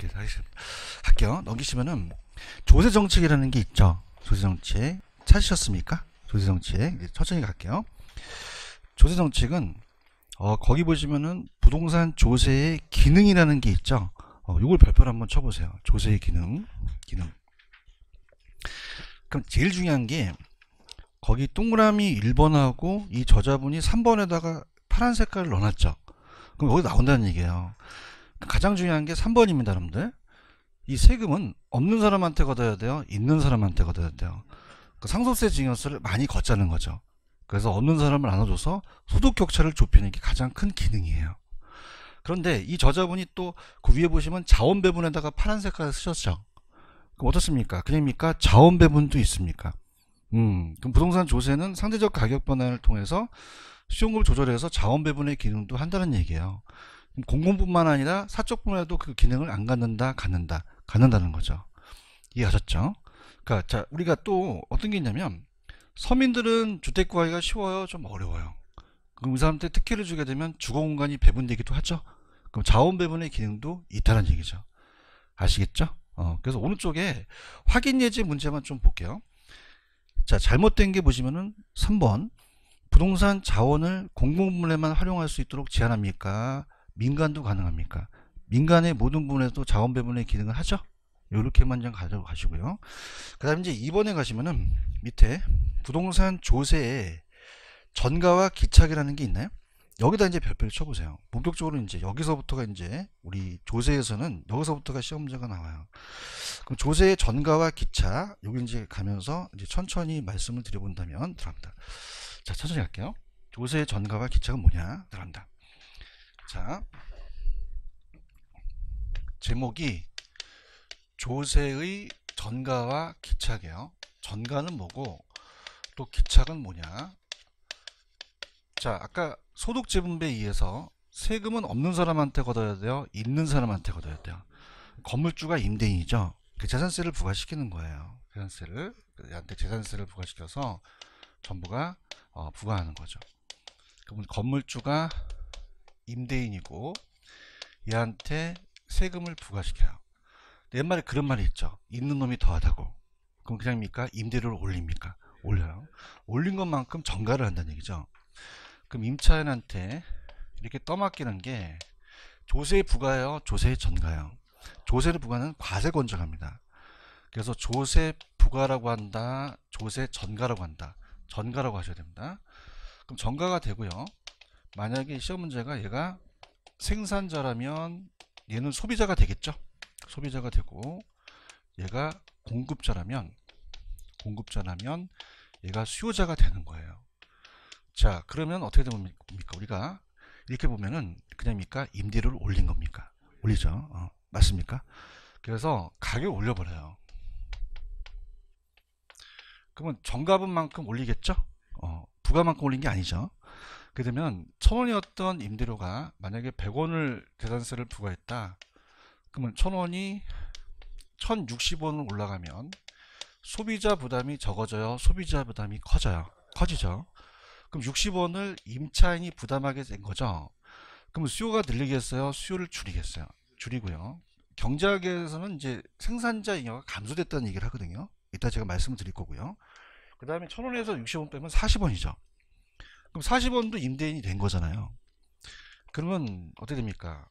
이렇게 할게요. 넘기시면은 조세정책이라는 게 있죠. 조세정책 찾으셨습니까? 조세정책 천천히 갈게요. 조세정책은 거기 보시면은 부동산 조세의 기능이라는 게 있죠. 요걸 별표를 한번 쳐보세요. 조세의 기능. 그럼 제일 중요한 게 거기 동그라미 1번하고 이 저자분이 3번에다가 파란 색깔을 넣어놨죠. 그럼 여기 나온다는 얘기예요. 가장 중요한 게 3번입니다, 여러분들. 이 세금은 없는 사람한테 걷어야 돼요? 있는 사람한테 걷어야 돼요? 그 상속세 증여세를 많이 걷자는 거죠. 그래서 없는 사람을 나눠줘서 소득 격차를 좁히는 게 가장 큰 기능이에요. 그런데 이 저자분이 또 그 위에 보시면 자원 배분에다가 파란 색깔을 쓰셨죠. 그럼 어떻습니까? 그러니까 자원 배분도 있습니까? 그럼 부동산 조세는 상대적 가격 변화를 통해서 수용을 조절해서 자원 배분의 기능도 한다는 얘기예요. 공공뿐만 아니라 사적 분야도 그 기능을 안 갖는다는 거죠. 이해하셨죠? 그러니까 자, 우리가 또 어떤 게 있냐면 서민들은 주택 구하기가 쉬워요, 좀 어려워요. 그럼 이 사람한테 특혜를 주게 되면 주거 공간이 배분되기도 하죠. 그럼 자원 배분의 기능도 있다는 얘기죠. 아시겠죠? 그래서 오른쪽에 확인 예제 문제만 좀 볼게요. 자, 잘못된 게 보시면은 3번 부동산 자원을 공공부문에만 활용할 수 있도록 제한합니까? 민간도 가능합니까? 민간의 모든 부분에도 자원 배분의 기능을 하죠. 이렇게만 좀 가져가시고요. 그 다음에 이제 2번에 가시면은 밑에 부동산 조세에 전가와 기착이라는 게 있나요? 여기다 이제 별표를 쳐보세요. 본격적으로 이제 여기서부터가 이제 우리 조세에서는 여기서부터가 시험 문제가 나와요. 그럼 조세의 전가와 기착, 여기 이제 가면서 이제 천천히 말씀을 드려본다면 들어갑니다. 자, 천천히 갈게요. 조세의 전가와 기착은 뭐냐? 들어간다. 자, 제목이 조세의 전가와 기착이에요. 전가는 뭐고 또 기착은 뭐냐? 자, 아까 소득지분배에 의해서 세금은 없는 사람한테 걷어야 돼요? 있는 사람한테 걷어야 돼요? 건물주가 임대인이죠. 그 재산세를 부과시키는 거예요. 재산세를 얘한테 재산세를 부과시켜서 전부가 부과하는 거죠. 그러면 건물주가 임대인이고 얘한테 세금을 부과시켜요. 옛말에 그런 말이 있죠. 있는 놈이 더하다고. 그럼 그냥입니까? 임대료를 올립니까? 올려요. 올린 것만큼 전가를 한다는 얘기죠. 그럼 임차인한테 이렇게 떠맡기는 게 조세 부과예요, 조세 전가요? 조세를 부과는 과세 권장합니다. 그래서 조세 부과라고 한다, 조세 전가라고 한다. 전가라고 하셔야 됩니다. 그럼 전가가 되고요. 만약에 시험 문제가 얘가 생산자라면 얘는 소비자가 되겠죠. 소비자가 되고 얘가 공급자라면 얘가 수요자가 되는 거예요. 자, 그러면 어떻게 됩니까? 우리가 이렇게 보면은 그냥입니까? 임대료를 올린 겁니까? 올리죠. 맞습니까? 그래서 가격을 올려버려요. 그러면 정가분만큼 올리겠죠? 부가만큼 올린 게 아니죠. 그렇게 되면 1,000원이었던 임대료가 만약에 100원을 재산세를 부과했다. 그러면 1,000원이 1,060원으로 올라가면 소비자 부담이 적어져요? 소비자 부담이 커지죠? 그럼 60원을 임차인이 부담하게 된 거죠. 그럼 수요가 늘리겠어요? 수요를 줄이겠어요? 줄이고요. 경제학에서는 이제 생산자 잉여가 감소됐다는 얘기를 하거든요. 이따 제가 말씀을 드릴 거고요. 그 다음에 1,000원에서 60원 빼면 40원이죠. 그럼 40원도 임대인이 된 거잖아요. 그러면 어떻게 됩니까?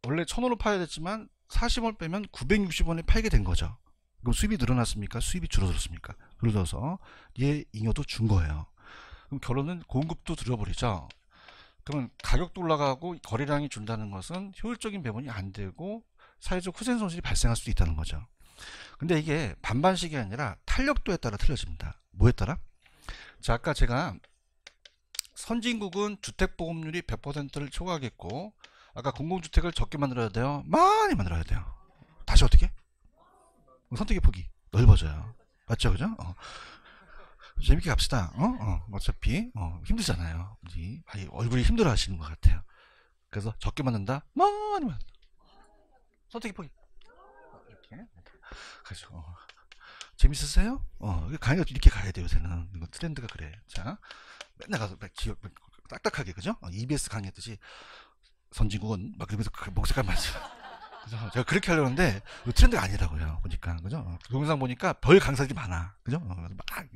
원래 1,000원을 팔아야 됐지만 40원 빼면 960원에 팔게 된 거죠. 그럼 수입이 늘어났습니까? 수입이 줄어들었습니까? 줄어들어서 얘 잉여도 준 거예요. 그럼 결론은 공급도 줄여버리죠. 그러면 가격도 올라가고 거래량이 준다는 것은 효율적인 배분이 안 되고 사회적 후생 손실이 발생할 수도 있다는 거죠. 근데 이게 반반식이 아니라 탄력도에 따라 틀려집니다. 뭐에 따라? 자, 아까 제가 선진국은 주택보급률이 100%를 초과하겠고 아까 공공주택을 적게 만들어야 돼요? 많이 만들어야 돼요. 다시 어떻게? 선택의 폭이 넓어져요. 맞죠? 그죠? 재밌게 갑시다. 어차피 힘들잖아요. 얼굴이 힘들어 하시는 것 같아요. 그래서 적게 만든다? 많이 만든다. 선택의 폭이 이렇게. 그래서 재밌으세요? 강의가 이렇게 가야 돼요. 요새는 이거 트렌드가 그래. 자, 맨날 가서 딱딱하게, 그죠? EBS 강의했듯이 선진국은 막 그러면서 목색깔 맞죠. 그래서 제가 그렇게 하려는데 트렌드가 아니라고요. 보니까 그죠? 동영상 보니까 별 강사들이 많아. 그죠? 그래서 막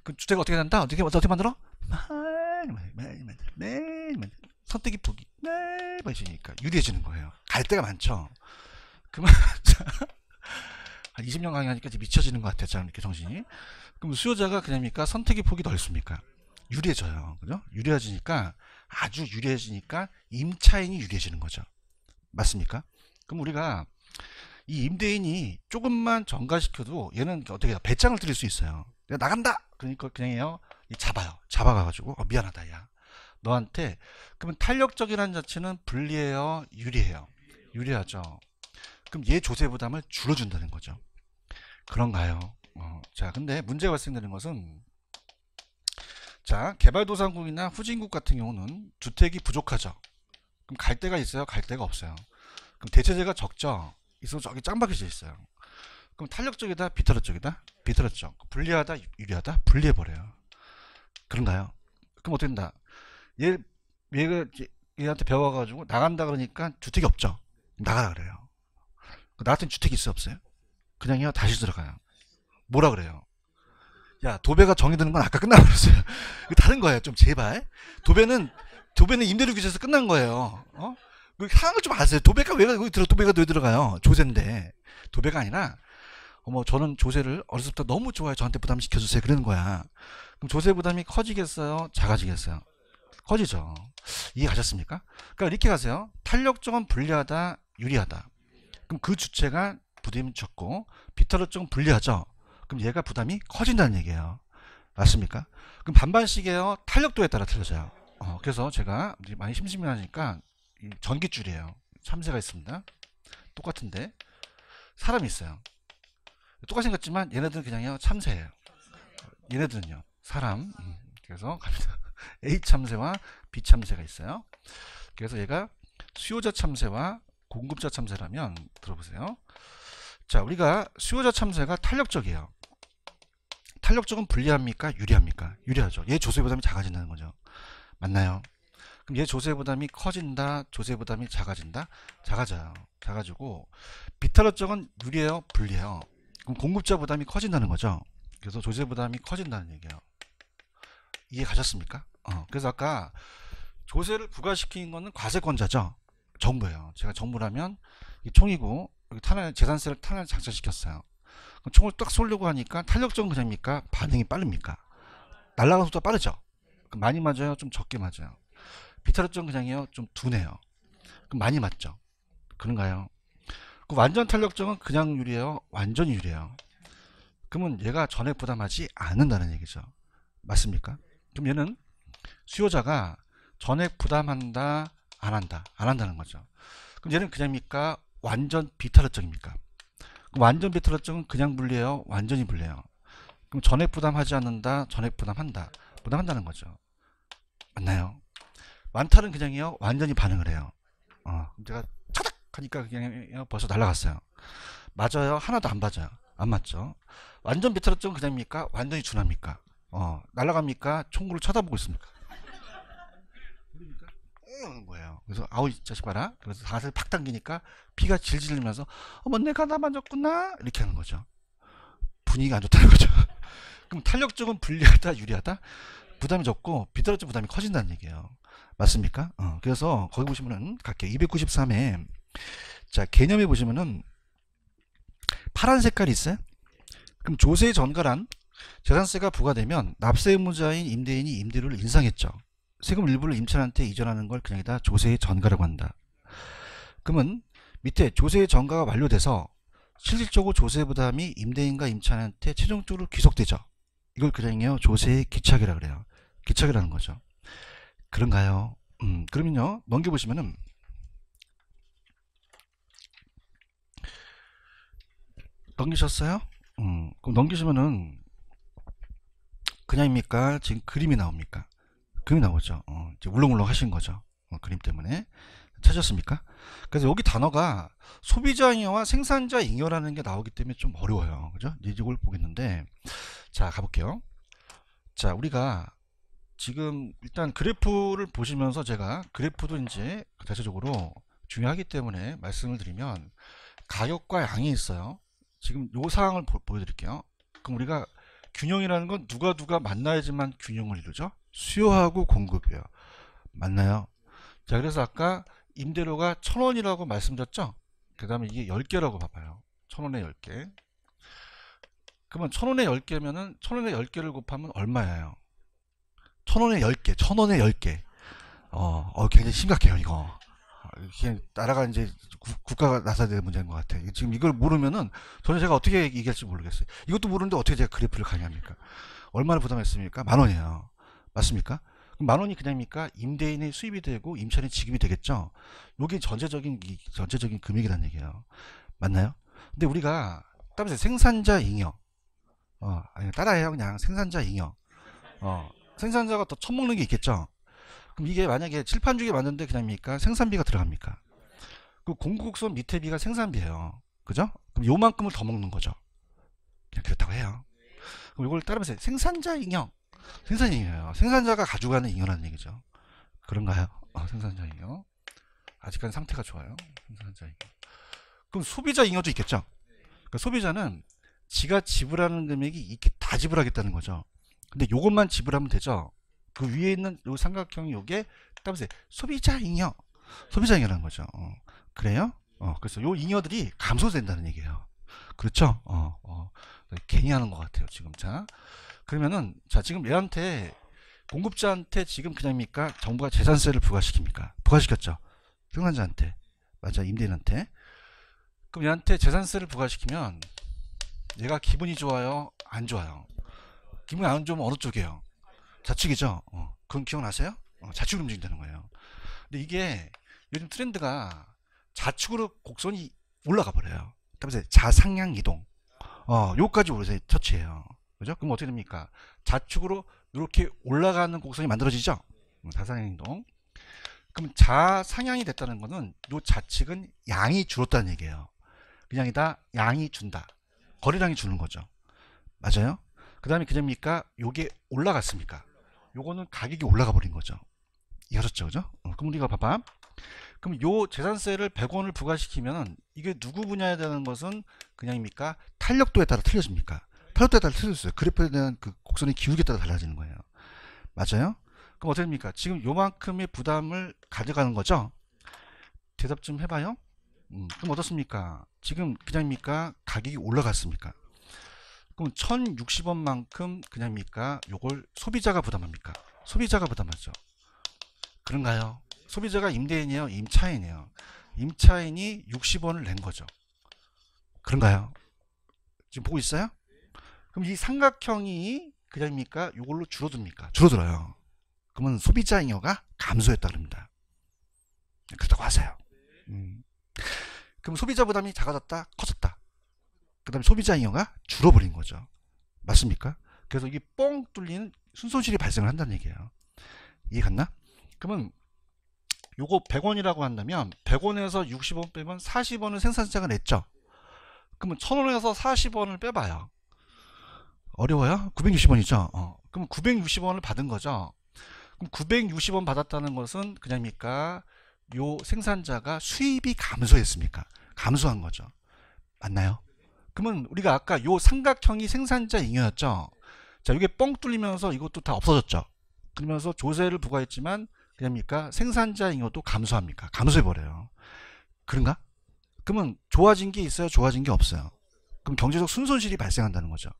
그 주택을 어떻게 한다? 어떻게 만들어? 매일 선택이 보기 매일 봐주니까 유리해지는 거예요. 갈 데가 많죠. 그러면 한 20년 강의하니까 이제 미쳐지는 것 같아요. 참 이렇게 정신이. 그럼 수요자가 그냥입니까? 선택의 폭이 넓습니까? 유리해져요. 그죠? 유리해지니까 아주 유리해지니까 임차인이 유리해지는 거죠. 맞습니까? 그럼 우리가 이 임대인이 조금만 전가시켜도 얘는 어떻게 해요? 배짱을 들일 수 있어요. 내가 나간다! 그러니까 그냥 해요. 잡아요. 잡아가가지고 미안하다 야. 너한테. 그러면 탄력적이라는 자체는 불리해요? 유리해요? 유리하죠. 그럼 얘 조세 부담을 줄여준다는 거죠. 그런가요? 자, 근데 문제가 발생되는 것은 자, 개발도상국이나 후진국 같은 경우는 주택이 부족하죠. 그럼 갈 데가 있어요? 갈 데가 없어요. 그럼 대체재가 적죠. 있어서 저기 짱박혀져 있어요. 그럼 탄력적이다? 비탄력적이다? 비탄력적. 불리하다? 유리하다? 불리해버려요. 그런가요? 그럼 어떻게 된다? 얘한테 배워가지고 나간다 그러니까 주택이 없죠. 나가라 그래요. 나 같은 주택이 있어요? 없어요? 그냥요 다시 들어가요. 뭐라 그래요? 야, 도배가 정해드는 건 아까 끝나버렸어요. 다른 거예요. 좀 제발. 도배는 임대료 규제에서 끝난 거예요. 그 상황을 좀 아세요. 도배가 왜 들어가요? 조세인데. 도배가 아니라 저는 조세를 어렸을 때 너무 좋아요. 저한테 부담 시켜주세요. 그러는 거야. 그럼 조세 부담이 커지겠어요? 작아지겠어요? 커지죠. 이해 가셨습니까? 그러니까 이렇게 가세요. 탄력적은 불리하다, 유리하다. 그럼 그 주체가 부담이 적고 비탄력적은 불리하죠. 그럼 얘가 부담이 커진다는 얘기예요. 맞습니까? 그럼 반반씩이에요. 탄력도에 따라 틀려져요. 그래서 제가 많이 심심하니까 전깃줄이에요. 참새가 있습니다. 똑같은데 사람이 있어요. 똑같이 생겼지만 얘네들은 그냥요 참새예요. 얘네들은요 사람. 그래서 갑니다. A 참새와 B 참새가 있어요. 그래서 얘가 수요자 참새와 공급자 참새라면 들어보세요. 자, 우리가 수요자 참새가 탄력적이에요. 탄력적은 불리합니까? 유리합니까? 유리하죠. 얘 조세 부담이 작아진다는 거죠. 맞나요? 그럼 얘 조세 부담이 커진다, 조세 부담이 작아진다? 작아져요. 작아지고 비탄력적은 유리해요, 불리해요? 그럼 공급자 부담이 커진다는 거죠. 그래서 조세 부담이 커진다는 얘기예요. 이해 가셨습니까? 그래서 아까 조세를 부과시킨 거는 과세권자죠. 정부예요. 제가 정부라면 이 총이고 재산세를 탄환 장착시켰어요. 총을 딱 쏘려고 하니까 탄력적은 그냥입니까? 반응이 빠릅니까? 날아가는 속도가 빠르죠. 그럼 많이 맞아요? 좀 적게 맞아요? 비탄력적은 그냥이요? 좀 둔해요. 그럼 많이 맞죠? 그런가요? 그 완전 탄력적은 그냥 유리해요? 완전히 유리해요? 그러면 얘가 전액 부담하지 않는다는 얘기죠. 맞습니까? 그럼 얘는 수요자가 전액 부담한다, 안 한다, 안 한다는 거죠. 그럼 얘는 그냥입니까? 완전 비탄력적입니까? 그럼 완전 비탄력적은 그냥 불리해요? 완전히 불리해요? 그럼 전액 부담하지 않는다, 전액 부담한다, 부담한다는 거죠. 맞나요? 완탈은 그냥이요? 완전히 반응을 해요. 그럼 제가 차닥 하니까 그냥 벌써 날아갔어요. 맞아요? 하나도 안 맞아요. 안 맞죠? 완전 비탄력적은 그냥입니까? 완전히 준합니까? 날아갑니까? 총구를 쳐다보고 있습니까? 뭐예요. 그래서 아우 이 자식 봐라. 그래서 가슴을 팍 당기니까 피가 질질 흘리면서 어머 내가 나 맞았구나 이렇게 하는 거죠. 분위기가 안 좋다는 거죠. 그럼 탄력적은 불리하다 유리하다? 부담이 적고 비탄력적 부담이 커진다는 얘기예요. 맞습니까? 그래서 거기 보시면은 갈게요. 293에 자 개념에 보시면은 파란 색깔이 있어요. 그럼 조세 전가란 재산세가 부과되면 납세 의무자인 임대인이 임대료를 인상했죠. 세금 일부를 임차인한테 이전하는 걸 그냥 다 조세의 전가라고 한다. 그러면 밑에 조세의 전가가 완료돼서 실질적으로 조세 부담이 임대인과 임차인한테 최종적으로 귀속되죠. 이걸 그냥요 조세의 기착이라 그래요. 기착이라는 거죠. 그런가요? 그러면요 넘겨보시면은 넘기셨어요? 그럼 넘기시면은 그냥입니까? 지금 그림이 나옵니까? 그림이 나오죠. 이제 울렁울렁 하신 거죠. 그림 때문에. 찾으셨습니까? 그래서 여기 단어가 소비자 잉여와 생산자 잉여라는 게 나오기 때문에 좀 어려워요. 그죠? 이걸 보겠는데, 자, 가볼게요. 자, 우리가 지금 일단 그래프를 보시면서 제가 그래프도 이제 자체적으로 중요하기 때문에 말씀을 드리면 가격과 양이 있어요. 지금 요 사항을 보여드릴게요. 그럼 우리가 균형이라는 건 누가 만나야지만 균형을 이루죠. 수요하고 공급이에요. 맞나요? 자, 그래서 아까 임대료가 1,000원이라고 말씀드렸죠. 그 다음에 이게 10개라고 봐봐요. 1,000원에 10개. 그러면 1,000원에 10개면은 1,000원에 10개를 곱하면 얼마예요? 1,000원에 10개, 1,000원에 10개. 굉장히 심각해요, 이거. 그냥 나라가 이제 국가가 나서야 될 문제인 것 같아요. 지금 이걸 모르면은 저는 제가 어떻게 얘기할지 모르겠어요. 이것도 모르는데 어떻게 제가 그래프를 강의합니까? 얼마나 부담했습니까? 10,000원이에요. 맞습니까? 그럼 10,000원이 그냥입니까? 임대인의 수입이 되고 임차인의 지급이 되겠죠? 요게 전체적인 금액이라는 얘기예요. 맞나요? 근데 우리가 따라서 생산자 잉여, 아니 따라해요. 그냥 생산자 잉여. 생산자가 더 처먹는 게 있겠죠? 그럼 이게 만약에 칠판주기 맞는데 그냥입니까? 생산비가 들어갑니까? 그 공급선 밑에 비가 생산비예요. 그죠? 그럼 요만큼을 더 먹는 거죠. 그냥 그렇다고 해요. 그럼 이걸 따르면서 생산자 잉여. 생산 잉여예요. 생산자가 가져가는 잉여라는 얘기죠. 그런가요? 생산자 잉여. 아직까지 상태가 좋아요. 생산자 잉여. 그럼 소비자 잉여도 있겠죠? 그러니까 소비자는 지가 지불하는 금액이 이렇게 다 지불하겠다는 거죠. 근데 요것만 지불하면 되죠. 그 위에 있는 요 삼각형이 요게 따라서 소비자 잉여. 소비자 잉여라는 거죠. 그래요? 그래서 요 잉여들이 감소된다는 얘기예요. 그렇죠? 괜히 하는 것 같아요, 지금. 자, 그러면은, 자, 지금 얘한테, 공급자한테 지금 그냥입니까? 정부가 재산세를 부과시킵니까? 부과시켰죠? 생산자한테. 맞아, 임대인한테. 그럼 얘한테 재산세를 부과시키면, 얘가 기분이 좋아요? 안 좋아요? 기분이 안 좋으면 어느 쪽이에요? 자축이죠? 그건 기억나세요? 자축으로 움직인다는 거예요. 근데 이게 요즘 트렌드가 좌측으로 곡선이 올라가 버려요. 그래서 자상향 이동. 요까지 오르세 터치해요. 그죠? 그럼 어떻게 됩니까? 좌측으로 이렇게 올라가는 곡선이 만들어지죠? 자상향 이동. 그럼 자상향이 됐다는 거는 요 좌측은 양이 줄었다는 얘기예요. 그냥이다 양이 준다. 거래량이 주는 거죠. 맞아요? 그 다음에 그냥입니까? 요게 올라갔습니까? 요거는 가격이 올라가 버린 거죠. 이해하셨죠? 그죠? 그럼 우리가 봐봐. 그럼 요 재산세를 100원을 부과시키면 이게 누구 분야에 대한 것은 그냥입니까? 탄력도에 따라 틀려집니까? 탄력도에 따라 틀려져요. 그래프에 대한 그 곡선의 기울기에 따라 달라지는 거예요. 맞아요? 그럼 어떻게 됩니까? 지금 요만큼의 부담을 가져가는 거죠? 대답 좀 해봐요. 그럼 어떻습니까? 지금 그냥입니까? 가격이 올라갔습니까? 그럼 1,060원만큼 그냥입니까? 요걸 소비자가 부담합니까? 소비자가 부담하죠. 그런가요? 소비자가 임대인이에요? 임차인이에요? 임차인이 60원을 낸 거죠. 그런가요? 지금 보고 있어요? 그럼 이 삼각형이 그냥입니까? 요걸로 줄어듭니까? 줄어들어요. 그러면 소비자 잉여가 감소했다 그럽니다. 그렇다고 하세요. 그럼 소비자 부담이 작아졌다? 커졌다? 그 다음에 소비자 잉여가 줄어버린 거죠. 맞습니까? 그래서 이게 뻥 뚫리는 순손실이 발생을 한다는 얘기예요. 이해 갔나? 그러면 요거 100원이라고 한다면 100원에서 60원 빼면 40원을 생산자가 냈죠. 그러면 1000원에서 40원을 빼봐요. 어려워요? 960원이죠. 그럼 960원을 받은 거죠. 그럼 960원 받았다는 것은 그냥입니까? 요 생산자가 수입이 감소했습니까? 감소한 거죠. 맞나요? 그러면 우리가 아까 요 삼각형이 생산자 잉여였죠. 자, 이게 뻥 뚫리면서 이것도 다 없어졌죠. 그러면서 조세를 부과했지만 그냥입니까? 생산자 잉여도 감소합니까? 감소해버려요. 그런가? 그러면 좋아진 게 있어요? 좋아진 게 없어요? 그럼 경제적 순손실이 발생한다는 거죠.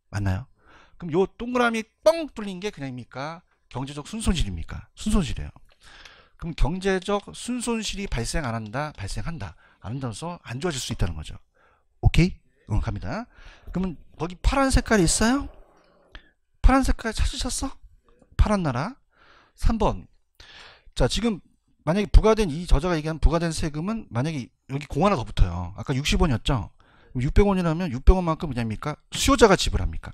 맞나요? 그럼 요 동그라미 뻥 뚫린 게 그냥입니까? 경제적 순손실입니까? 순손실이에요. 그럼 경제적 순손실이 발생 안 한다? 발생한다. 안 한다면서 안 좋아질 수 있다는 거죠. 오케이? 갑니다. 그러면 거기 파란 색깔이 있어요? 파란 색깔 찾으셨어? 파란 나라. 3번. 자, 지금 만약에 부과된 이 저자가 얘기한 부과된 세금은 만약에 여기 공 하나 더 붙어요. 아까 60원이었죠? 600원이라면 600원만큼 그냥입니까? 수요자가 지불합니까?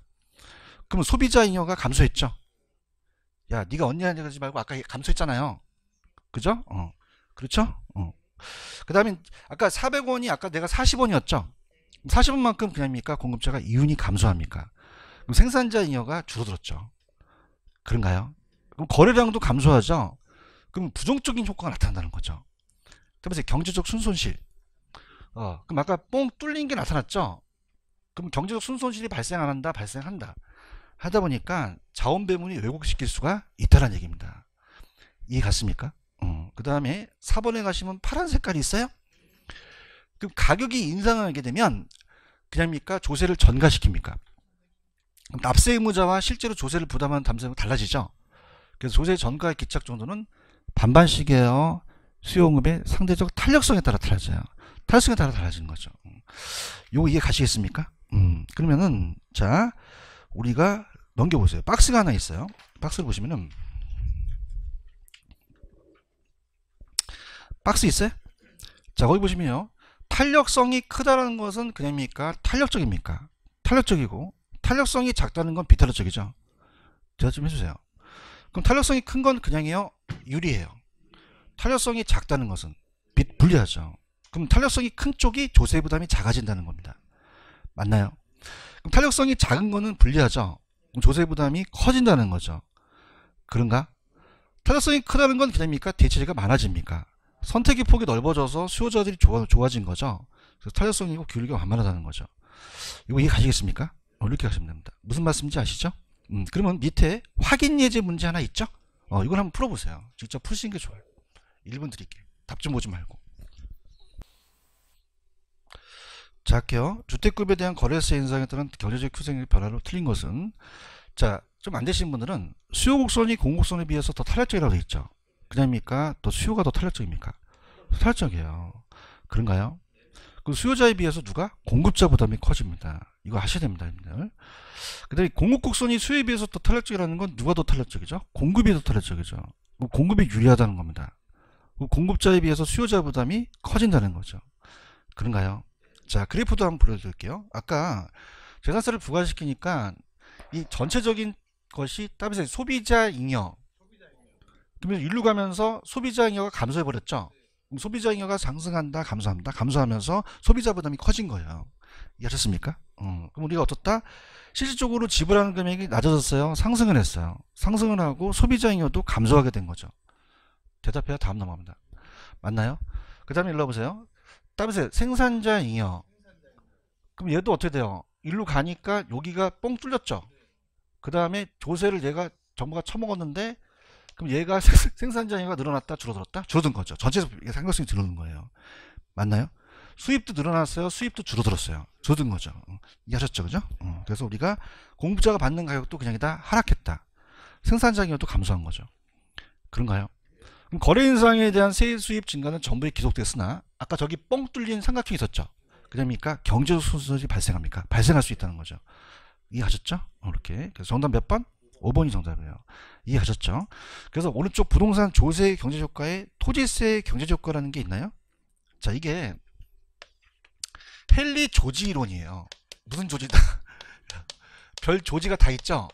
그러면 소비자 잉여가 감소했죠? 야, 네가 언니한테 그러지 말고 아까 감소했잖아요. 그죠? 그렇죠? 그 다음에 아까 400원이 아까 내가 40원이었죠? 40원만큼 그냥입니까? 공급자가 이윤이 감소합니까? 그럼 생산자 잉여가 줄어들었죠. 그런가요? 그럼 거래량도 감소하죠? 그럼 부정적인 효과가 나타난다는 거죠. 그러면서 경제적 순손실. 그럼 아까 뽕 뚫린 게 나타났죠? 그럼 경제적 순손실이 발생 안 한다? 발생한다. 하다 보니까 자원 배분이 왜곡시킬 수가 있다는 얘기입니다. 이해 갔습니까? 그 다음에 4번에 가시면 파란 색깔이 있어요? 그럼 가격이 인상하게 되면 그냥입니까? 조세를 전가시킵니까? 그럼 납세 의무자와 실제로 조세를 부담하는 담세가 달라지죠? 그래서 조세 전가 기착 정도는 반반씩이에요. 수요응급의 상대적 탄력성에 따라 달라져요. 탄력성에 따라 달라지는 거죠. 요거 이해 가시겠습니까? 그러면은 자 우리가 넘겨보세요. 박스가 하나 있어요. 박스를 보시면은 박스 있어요? 자 거기 보시면요. 탄력성이 크다는 것은 그냥입니까? 탄력적입니까? 탄력적이고 탄력성이 작다는 건 비탄력적이죠. 대답 좀 해주세요. 그럼 탄력성이 큰 건 그냥이요? 유리해요. 탄력성이 작다는 것은 불리하죠. 그럼 탄력성이 큰 쪽이 조세 부담이 작아진다는 겁니다. 맞나요? 그럼 탄력성이 작은 거는 불리하죠. 그럼 조세 부담이 커진다는 거죠. 그런가? 탄력성이 크다는 건 그냥입니까? 대체제가 많아집니까? 선택의 폭이 넓어져서 수요자들이 좋아진 거죠. 그래서 탄력성이고 기울기가 완만하다는 거죠. 이거 이해 가시겠습니까? 이렇게 하시면 됩니다. 무슨 말씀인지 아시죠? 그러면 밑에 확인 예제 문제 하나 있죠? 이걸 한번 풀어보세요. 직접 푸시는 게 좋아요. 1분 드릴게요. 답 좀 보지 말고. 자, 할게요. 주택급에 대한 거래세 인상에 따른 경제적 규정의 변화로 틀린 것은 자, 좀 안 되신 분들은 수요 곡선이 공곡선에 비해서 더 탄력적이라고 되어 있죠. 그냥입니까? 또 수요가 더 탄력적입니까? 탄력적이에요. 그런가요? 그 수요자에 비해서 누가? 공급자 부담이 커집니다. 이거 아셔야 됩니다, 여러분들. 그 다음에 공급 곡선이 수요에 비해서 더 탄력적이라는 건 누가 더 탄력적이죠? 공급이 더 탄력적이죠. 공급이 유리하다는 겁니다. 공급자에 비해서 수요자 부담이 커진다는 거죠. 그런가요? 자, 그래프도 한번 보여드릴게요. 아까 재산세를 부과시키니까 이 전체적인 것이 따라서 소비자 잉여. 그러면 일로 가면서 소비자 잉여가 감소해버렸죠. 소비자 잉여가 상승한다, 감소한다, 감소하면서 소비자 부담이 커진 거예요. 이해하셨습니까? 그럼 우리가 어떻다? 실질적으로 지불하는 금액이 낮아졌어요. 상승을 했어요. 상승을 하고 소비자 잉여도 감소하게 된 거죠. 대답해야 다음 넘어갑니다. 맞나요? 그 다음에 일로 와보세요. 따라서 생산자 잉여. 그럼 얘도 어떻게 돼요? 일로 가니까 여기가 뻥 뚫렸죠. 그 다음에 조세를 얘가 정부가 처먹었는데 그럼 얘가 생산자 잉여가 늘어났다, 줄어들었다? 줄어든 거죠. 전체에서 상관성이 줄어든 거예요. 맞나요? 수입도 늘어났어요. 수입도 줄어들었어요. 줄어든 거죠. 이해하셨죠? 그죠? 그래서 우리가 공급자가 받는 가격도 그냥 다 하락했다. 생산자 잉여도 감소한 거죠. 그런가요? 그럼 거래 인상에 대한 세 수입 증가는 정부에 기록됐으나 아까 저기 뻥 뚫린 삼각형이 있었죠. 그러니까 경제적 손실이 발생합니까? 발생할 수 있다는 거죠. 이해하셨죠? 이렇게. 그래서 정답 몇 번? 5번이 정답이에요. 이해하셨죠? 그래서 오른쪽 부동산 조세 경제효과에 토지세 경제효과라는 게 있나요? 자, 이게 헨리 조지 이론이에요. 무슨 조지다? 별 조지가 다 있죠?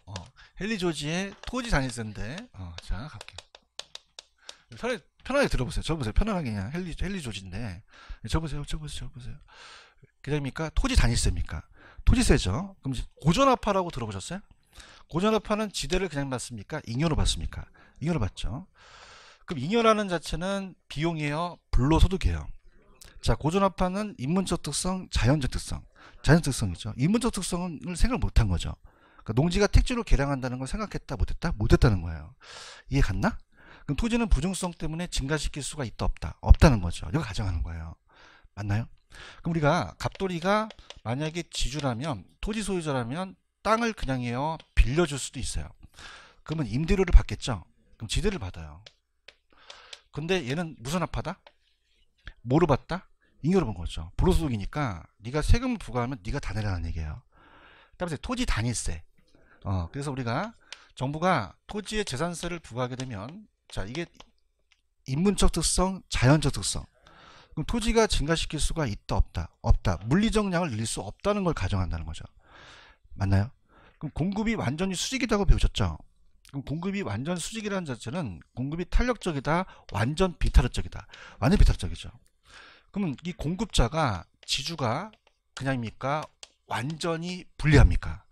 헨리 조지의 토지 단위세인데 자, 갈게요. 편하게 들어보세요. 저보세요. 편안하게 그냥 헨리 조지인데 저보세요. 그냥입니까? 토지 단위세입니까? 토지세죠. 그럼 고전화파라고 들어보셨어요? 고전화파는 지대를 그냥 받습니까? 잉여로 받습니까? 잉여로 받죠. 그럼 잉여라는 자체는 비용이에요? 불로소득이에요? 자, 고전화파는 인문적 특성, 자연적 특성. 자연적 특성이죠. 인문적 특성을 생각을 못한 거죠. 그러니까 농지가 택지로 개량한다는 걸 생각했다, 못했다? 못했다는 거예요. 이해 갔나? 그럼 토지는 부중성 때문에 증가시킬 수가 있다, 없다? 없다는 거죠. 이걸 가정하는 거예요. 맞나요? 그럼 우리가 갑돌이가 만약에 지주라면, 토지 소유자라면 땅을 그냥요 빌려줄 수도 있어요. 그러면 임대료를 받겠죠. 그럼 지대를 받아요. 근데 얘는 무슨 합하다? 뭐로 받다? 잉여로 본 거죠. 불로소득이니까 네가 세금을 부과하면 네가 다 내라는 얘기예요. 따라서 토지 단위세. 그래서 우리가 정부가 토지에 재산세를 부과하게 되면 자, 이게 인문적 특성, 자연적 특성. 그럼 토지가 증가시킬 수가 있다, 없다? 없다. 물리적 양을 늘릴 수 없다는 걸 가정한다는 거죠. 맞나요? 그럼 공급이 완전히 수직이라고 배우셨죠? 그럼 공급이 완전 수직이라는 자체는 공급이 탄력적이다, 완전 비탄력적이다. 완전 비탄력적이죠. 그러면 이 공급자가 지주가 그냥입니까? 완전히 불리합니까?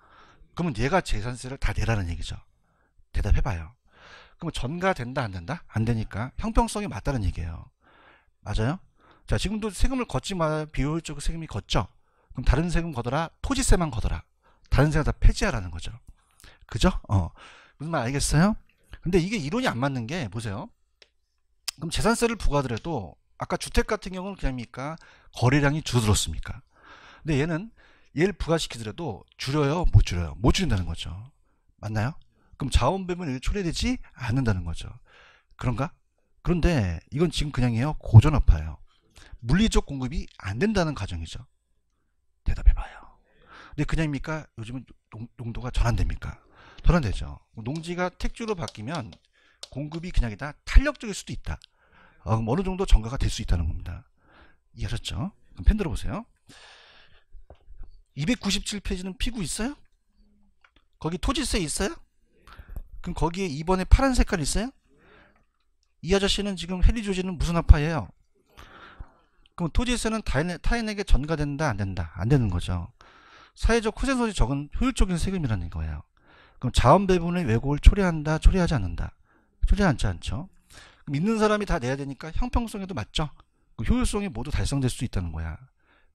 그러면 얘가 재산세를 다 내라는 얘기죠. 대답해봐요. 그러면 전가된다, 안 된다? 안 되니까 형평성이 맞다는 얘기예요. 맞아요? 자, 지금도 세금을 걷지 마. 비효율적으로 세금이 걷죠. 그럼 다른 세금 걷어라. 토지세만 걷어라. 다른 세금 다 폐지하라는 거죠. 그죠? 무슨 말 알겠어요? 근데 이게 이론이 안 맞는 게 보세요. 그럼 재산세를 부과하더라도 아까 주택 같은 경우는 그냥입니까? 거래량이 줄어들었습니까? 근데 얘를 부과시키더라도 줄여요? 못 줄여요? 못 줄인다는 거죠. 맞나요? 그럼 자원 배분이 초래되지 않는다는 거죠. 그런가? 그런데 이건 지금 그냥이에요. 고전업화예요. 물리적 공급이 안 된다는 가정이죠. 대답해봐요. 근데 그냥입니까? 요즘은 농도가 전환됩니까? 전환되죠. 농지가 택지로 바뀌면 공급이 그냥이다 탄력적일 수도 있다. 그럼 어느 정도 전가가 될 수 있다는 겁니다. 이해하셨죠? 그럼 펜 들어보세요. 297페이지는 피구 있어요? 거기 토지세 있어요? 그럼 거기에 2번에 파란 색깔 있어요? 이 아저씨는 지금 헨리 조지는 무슨 합파예요? 그럼 토지세는 타인에게 전가된다 안 된다? 안 되는 거죠. 사회적 후생소득이 적은 효율적인 세금이라는 거예요. 그럼 자원 배분의 왜곡을 초래한다 초래하지 않는다? 초래하지 않죠. 그럼 있는 사람이 다 내야 되니까 형평성에도 맞죠. 효율성이 모두 달성될 수 있다는 거야.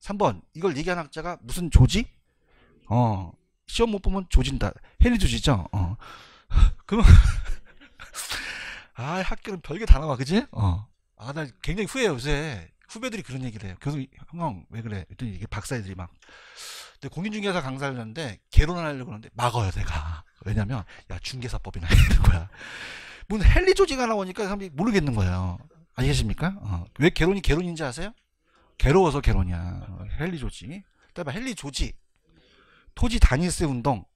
3번 이걸 얘기한 학자가 무슨 조지? 시험 못 보면 조진다. 헨리 조지죠. 그럼 학교는 별게 다 나와 그지? 나 굉장히 후회해요 요새. 후배들이 그런 얘기를 해요. 교수 형 왜 그래? 그랬더니 이게 박사애들이 막 근데 공인중개사 강사를 하는데 개론을 하려고 하는데 막어요 내가. 왜냐면 야 중개사법이나 이런 거야. 무슨 헨리 조지가 나오니까 사람들이 모르겠는 거예요. 아시겠습니까? 왜 개론이 개론인지 아세요? 괴로워서 개론이야. 헨리 조지. 그다음에 헨리 조지. 토지 단위세 운동.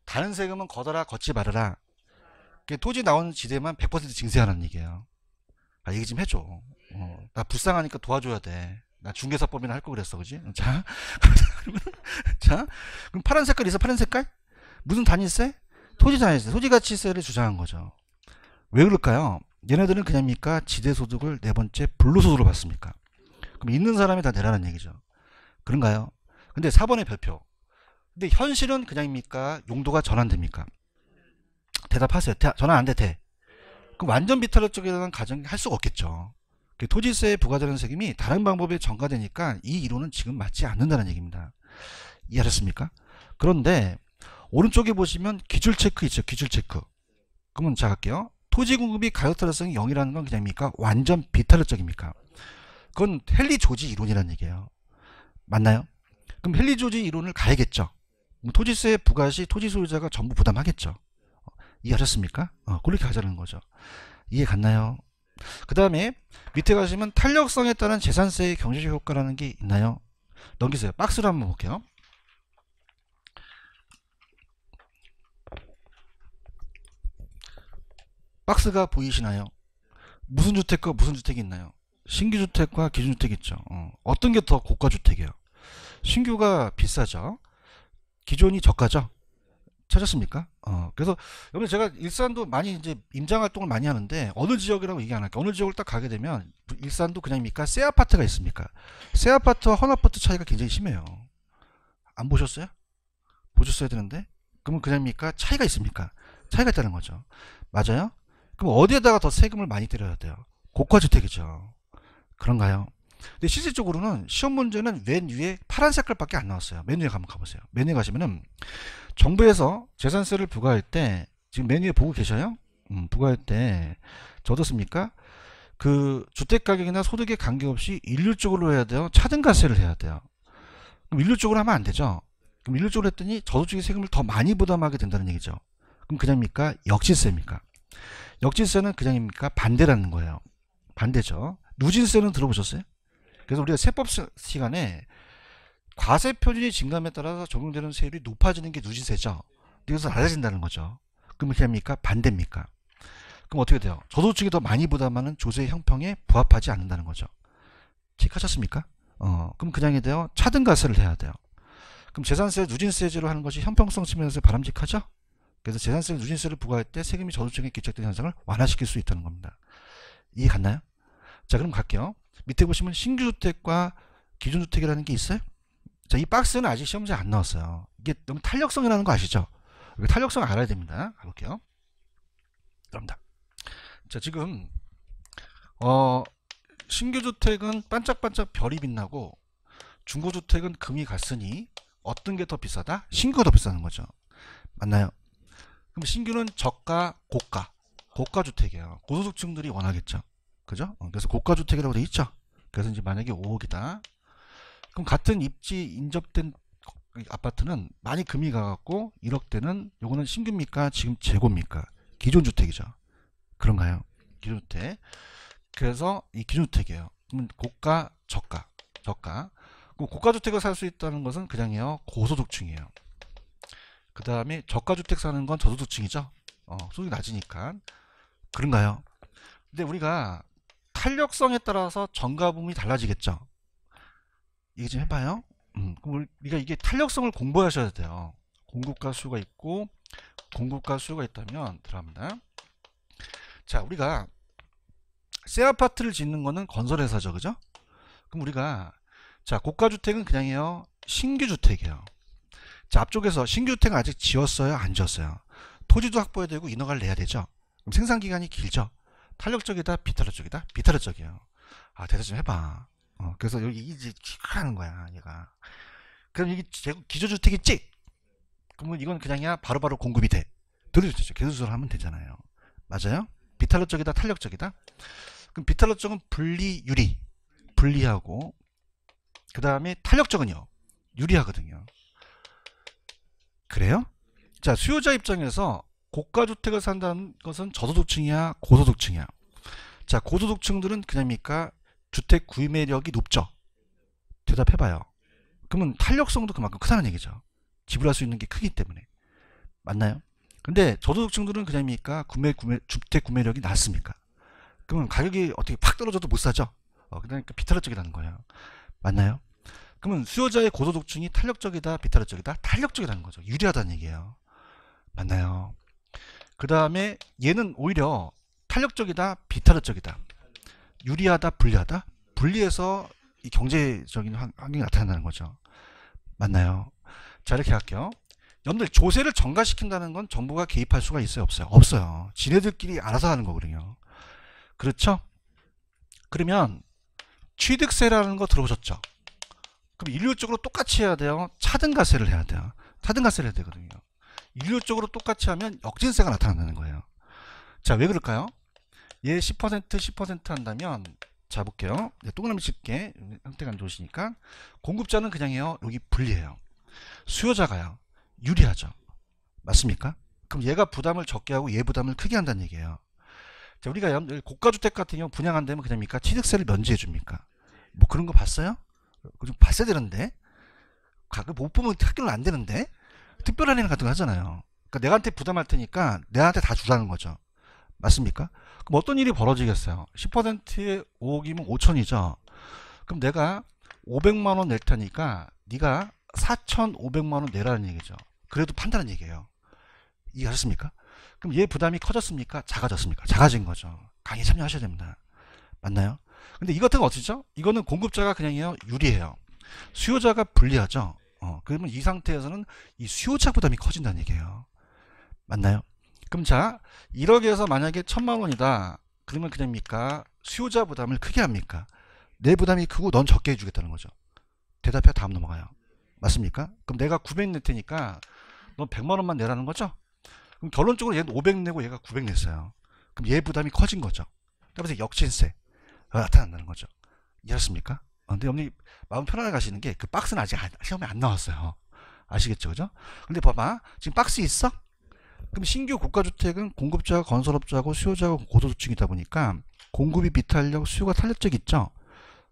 다른 세금은 걷어라 걷지 말아라. 토지 나오는 지대만 100% 징세하라는 얘기예요. 얘기 좀 해줘. 나 불쌍하니까 도와줘야 돼. 나 중개사법이나 할 거 그랬어, 그지? 자, 자, 그럼 파란 색깔 있어? 파란 색깔? 무슨 단위세? 토지 단위세, 토지가치세를 주장한 거죠. 왜 그럴까요? 얘네들은 그냥입니까? 지대소득을 네 번째 불로소득으로 받습니까? 그럼 있는 사람이 다 내라는 얘기죠. 그런가요? 근데 4번의 별표. 근데 현실은 그냥입니까? 용도가 전환됩니까? 대답하세요. 전환 안 돼, 돼. 그럼 완전 비탈적이라는 가정이 할 수가 없겠죠. 토지세에 부과되는 세금이 다른 방법에 전가되니까 이 이론은 지금 맞지 않는다는 얘기입니다. 이해하셨습니까? 그런데 오른쪽에 보시면 기출 체크 있죠. 기출 체크. 그러면 자 갈게요. 토지 공급이 가격 탈락성이 0이라는 건 그냥입니까? 완전 비탈적입니까? 그건 헨리 조지 이론이라는 얘기예요. 맞나요? 그럼 헨리 조지 이론을 가야겠죠. 토지세 부과 시 토지 소유자가 전부 부담하겠죠. 이해하셨습니까? 그렇게 가자는 거죠. 이해 갔나요? 그 다음에 밑에 가시면 탄력성에 따른 재산세의 경제적 효과라는 게 있나요? 넘기세요. 박스로 한번 볼게요. 박스가 보이시나요? 무슨 주택과 무슨 주택이 있나요? 신규 주택과 기존 주택이 있죠. 어떤 게 더 고가 주택이에요? 신규가 비싸죠. 기존이 저가죠. 찾았습니까? 그래서 여러분 제가 일산도 많이 이제 임장 활동을 많이 하는데 어느 지역이라고 얘기 안 할게요. 어느 지역을 딱 가게 되면 일산도 그냥입니까? 새 아파트가 있습니까? 새 아파트와 헌 아파트 차이가 굉장히 심해요. 안 보셨어요? 보셨어야 되는데 그러면 그냥입니까? 차이가 있습니까? 차이가 있다는 거죠. 맞아요? 그럼 어디에다가 더 세금을 많이 때려야 돼요? 고가주택이죠. 그런가요? 근데 실질적으로는 시험 문제는 맨 위에 파란 색깔밖에 안 나왔어요. 맨 위에 한번 가보세요. 맨 위에 가시면은 정부에서 재산세를 부과할 때 지금 맨 위에 보고 계셔요? 부과할 때 어떻습니까? 그 주택가격이나 소득에 관계없이 일률적으로 해야 돼요? 차등가세를 해야 돼요? 그럼 일률적으로 하면 안 되죠? 그럼 일률적으로 했더니 저소득의 세금을 더 많이 부담하게 된다는 얘기죠. 그럼 그냥입니까? 역지세입니까? 역지세는 그냥입니까? 반대라는 거예요. 반대죠. 누진세는 들어보셨어요? 그래서 우리가 세법 시간에 과세 표준이 증감에 따라서 적용되는 세율이 높아지는 게 누진세죠. 이것은 낮아진다는 거죠. 그럼 그냥입니까? 반대입니까? 그럼 어떻게 돼요? 저소득층이 더 많이 부담하는 조세 형평에 부합하지 않는다는 거죠. 체크하셨습니까? 그럼 그냥이 돼요. 차등가세를 해야 돼요. 그럼 재산세 누진세제로 하는 것이 형평성 측면에서 바람직하죠? 그래서 재산세 누진세를 부과할 때 세금이 저소득층에 기착되는 현상을 완화시킬 수 있다는 겁니다. 이해 갔나요? 자, 그럼 갈게요. 밑에 보시면 신규주택과 기존주택이라는 게 있어요? 자, 이 박스는 아직 시험지에 안 나왔어요. 이게 너무 탄력성이라는 거 아시죠? 탄력성 알아야 됩니다. 가볼게요. 그럽니다. 자, 지금 신규주택은 반짝반짝 별이 빛나고 중고주택은 금이 갔으니 어떤 게 더 비싸다? 신규가 더 비싸는 거죠. 맞나요? 그럼 신규는 저가, 고가 주택이에요. 고소득층들이 원하겠죠. 그죠? 그래서 고가 주택이라고 돼 있죠. 그래서 이제 만약에 5억이다. 그럼 같은 입지 인접된 아파트는 많이 금이 가갖고 1억대는 요거는 신규입니까? 지금 재고입니까? 기존 주택이죠. 그런가요? 기존 주택. 그래서 이 기존 주택이에요. 그러면 고가, 저가. 고가 주택을 살 수 있다는 것은 그냥요 고소득층이에요. 그 다음에 저가 주택 사는 건 저소득층이죠. 소득이 낮으니까. 그런가요? 근데 우리가 탄력성에 따라서 전가분이 달라지겠죠. 이게 좀 해봐요. 그럼 우리가 이게 탄력성을 공부하셔야 돼요. 공급가 수요가 있고 공급가 수요가 있다면 들어갑니다. 자, 우리가 새 아파트를 짓는 거는 건설회사죠, 그죠? 그럼 우리가 자 고가주택은 그냥요 신규주택이에요. 자, 앞쪽에서 신규주택은 아직 지었어요, 안 지었어요? 토지도 확보해야 되고 인허가를 내야 되죠. 그럼 생산기간이 길죠. 탄력적이다, 비탄력적이다? 비탄력적이에요. 대답 좀 해봐. 그래서 여기 이제 하는 거야, 얘가. 그럼 이게 기초주택 있지? 그러면 이건 그냥이야 바로바로 공급이 돼. 들어주죠. 계수조절 하면 되잖아요. 맞아요? 비탄력적이다, 탄력적이다? 그럼 비탄력적은 분리, 유리. 분리하고, 그 다음에 탄력적은요? 유리하거든요. 그래요? 자, 수요자 입장에서 고가주택을 산다는 것은 저소득층이야, 고소득층이야? 자, 고소득층들은 그냥입니까? 주택 구매력이 높죠? 대답해봐요. 그러면 탄력성도 그만큼 크다는 얘기죠. 지불할 수 있는 게 크기 때문에. 맞나요? 근데 저소득층들은 그냥입니까? 주택 구매력이 낮습니까? 그러면 가격이 어떻게 팍 떨어져도 못 사죠? 그러니까 비탄력적이라는 거예요. 맞나요? 그러면 수요자의 고소득층이 탄력적이다, 비탄력적이다? 탄력적이라는 거죠. 유리하다는 얘기예요. 맞나요? 그 다음에 얘는 오히려 탄력적이다, 비탄력적이다? 유리하다, 불리하다? 분리해서 이 경제적인 환경이 나타난다는 거죠. 맞나요? 자, 이렇게 할게요. 여러분들 조세를 전가시킨다는 건 정부가 개입할 수가 있어요, 없어요? 없어요. 지네들끼리 알아서 하는 거거든요. 그렇죠? 그러면 취득세라는 거 들어보셨죠? 그럼 일률적으로 똑같이 해야 돼요? 차등가세를 해야 돼요? 차등가세를 해야 되거든요. 일률적으로 똑같이 하면 역진세가 나타난다는 거예요. 자, 왜 그럴까요? 얘 10% 한다면, 자, 볼게요. 동그라미 칠게. 형태가 안 좋으시니까. 공급자는 그냥요, 여기 분리해요. 수요자가요, 유리하죠. 맞습니까? 그럼 얘가 부담을 적게 하고 얘 부담을 크게 한다는 얘기예요. 자, 우리가 고가주택 같은 경우 분양 안 되면 그냥입니까? 취득세를 면제해 줍니까? 뭐 그런 거 봤어요? 좀 봤어야 되는데. 못 보면 학교는 안 되는데. 특별한 일 같은 거 하잖아요. 그러니까 내한테 부담할 테니까 내한테 다 주라는 거죠. 맞습니까? 그럼 어떤 일이 벌어지겠어요? 10%에 5억이면 5천이죠. 그럼 내가 500만 원 낼 테니까 네가 4,500만 원 내라는 얘기죠. 그래도 판다는 얘기예요. 이해하셨습니까? 그럼 얘 부담이 커졌습니까? 작아졌습니까? 작아진 거죠. 강의 참여하셔야 됩니다. 맞나요? 근데 이 같은 거 어떻죠? 이거는 공급자가 그냥요 유리해요. 수요자가 불리하죠. 그러면 이 상태에서는 이 수요자 부담이 커진다는 얘기예요. 맞나요? 그럼 자, 1억에서 만약에 1,000만 원이다. 그러면 그냥입니까? 수요자 부담을 크게 합니까? 내 부담이 크고 넌 적게 해주겠다는 거죠. 대답해. 다음 넘어가요. 맞습니까? 그럼 내가 900 낼 테니까 넌 100만 원만 내라는 거죠? 그럼 결론적으로 얘는 500 내고 얘가 900 냈어요. 그럼 얘 부담이 커진 거죠. 그래서 역진세가 나타난다는 거죠. 이해하셨습니까? 근데 여러분이 마음 편하게 가시는 게 그 박스는 아직 시험에 안 나왔어요. 아시겠죠? 그죠? 근데 봐봐. 지금 박스 있어? 그럼 신규 고가주택은 공급자가 건설업자고 수요자가 고소득층이다 보니까 공급이 비탄력, 수요가 탄력적 있죠?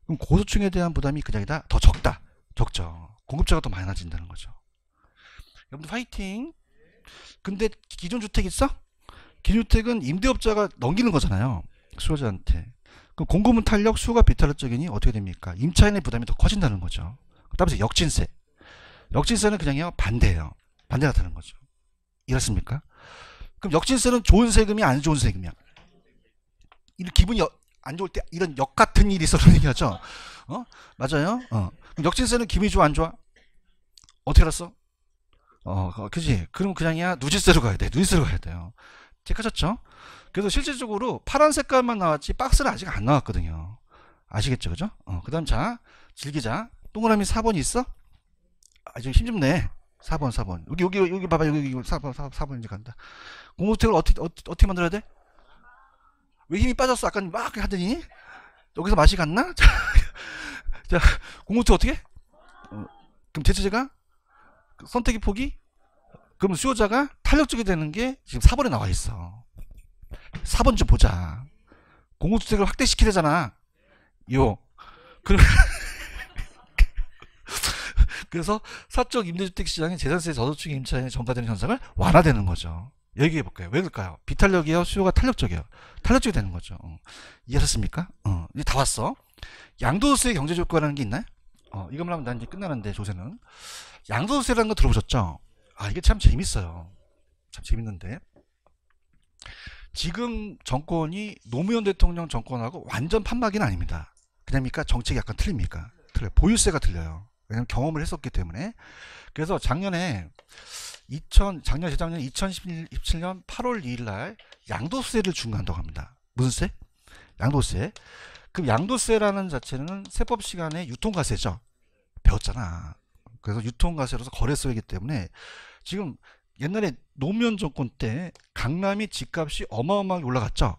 그럼 고소득층에 대한 부담이 그냥이다 더 적다. 적죠. 공급자가 더 많아진다는 거죠. 여러분들 화이팅! 근데 기존 주택 있어? 기존 주택은 임대업자가 넘기는 거잖아요. 수요자한테. 그럼 공급은 탄력, 수요가 비탄력적이니 어떻게 됩니까? 임차인의 부담이 더 커진다는 거죠. 따라서 역진세. 역진세는 그냥요 반대예요. 반대 나타나는 거죠. 이렇습니까? 그럼 역진세는 좋은 세금이 안 좋은 세금이야? 기분이 안 좋을 때 이런 역 같은 일이 있어 그런 얘기하죠. 맞아요. 그럼 역진세는 기분이 좋아 안 좋아? 어떻게 알았어? 그지? 그럼 그냥이야 누진세로 가야 돼. 누진세로 가야 돼요. 체크하셨죠? 그래서 실질적으로 파란 색깔만 나왔지 박스는 아직 안 나왔거든요. 아시겠죠? 그죠? 그 다음 자, 즐기자. 동그라미 4번이 있어? 아주 힘줍네. 4번. 여기 봐봐. 여기 4번 이제 간다. 공무주택을 어떻게 만들어야 돼? 왜 힘이 빠졌어? 아까 막 하더니? 여기서 맛이 갔나? 자, 공무주택 어떻게? 그럼 대체제가? 선택의 폭이? 그럼 수요자가 탄력적이 되는 게 지금 4번에 나와 있어. 4번 좀 보자. 공공주택을 확대시키려잖아. 그럼 그래서 사적 임대주택 시장의 재산세 저소득 임차인의 전가되는 현상을 완화되는 거죠. 얘기해 볼까요? 왜 그럴까요? 비탄력이요, 수요가 탄력적이요. 탄력적이 되는 거죠. 이해하셨습니까? 이제 다 왔어. 양도소득의 경제 조건이라는 게 있나요? 이것만 하면 난 이제 끝나는데 조세는 양도소득이라는 거 들어보셨죠? 이게 참 재밌어요. 참 재밌는데 지금 정권이 노무현 대통령 정권하고 완전 판박이는 아닙니다. 그냥입니까? 정책이 약간 틀립니까? 틀려요. 보유세가 틀려요. 왜냐면 경험을 했었기 때문에. 그래서 작년 재작년 2017년 8월 2일 날 양도세를 중과한다고 합니다. 무슨 세? 양도세. 그 양도세라는 자체는 세법 시간에 유통가세죠. 배웠잖아. 그래서 유통가세로서 거래소이기 때문에 지금 옛날에 노무현 정권 때 강남이 집값이 어마어마하게 올라갔죠.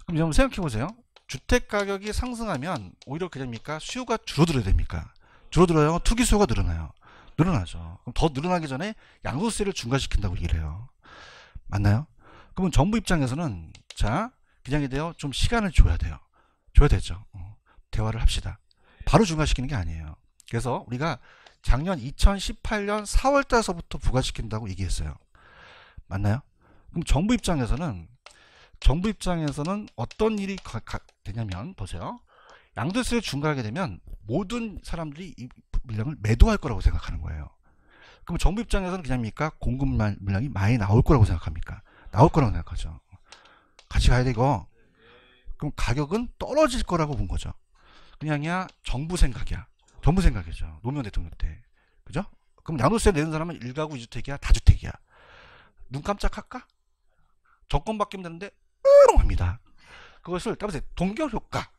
그럼 여러분 생각해 보세요. 주택 가격이 상승하면 오히려 그냥입니까? 수요가 줄어들어야 됩니까? 줄어들어요. 투기 수요가 늘어나요. 늘어나죠. 그럼 더 늘어나기 전에 양도세를 중과시킨다고 얘기를 해요. 맞나요? 그러면 정부 입장에서는 자, 그냥이 돼요. 좀 시간을 줘야 돼요. 줘야 되죠. 대화를 합시다. 바로 중과시키는 게 아니에요. 그래서 우리가 작년 2018년 4월 달서부터 부과시킨다고 얘기했어요. 맞나요? 그럼 정부 입장에서는 어떤 일이 되냐면 보세요. 양도세를 중과하게 되면 모든 사람들이 이 물량을 매도할 거라고 생각하는 거예요. 그럼 정부 입장에서는 그냥입니까? 공급 물량이 많이 나올 거라고 생각합니까? 나올 거라고 생각하죠. 같이 가야 되고 그럼 가격은 떨어질 거라고 본 거죠. 그냥이야 정부 생각이야. 정부 생각이죠. 노무현 대통령 때. 그죠? 그럼 양도세 내는 사람은 1가구 2주택이야? 다주택이야? 눈 깜짝할까? 정권 바뀌면 되는데 합니다. 그것을 따라서 동결효과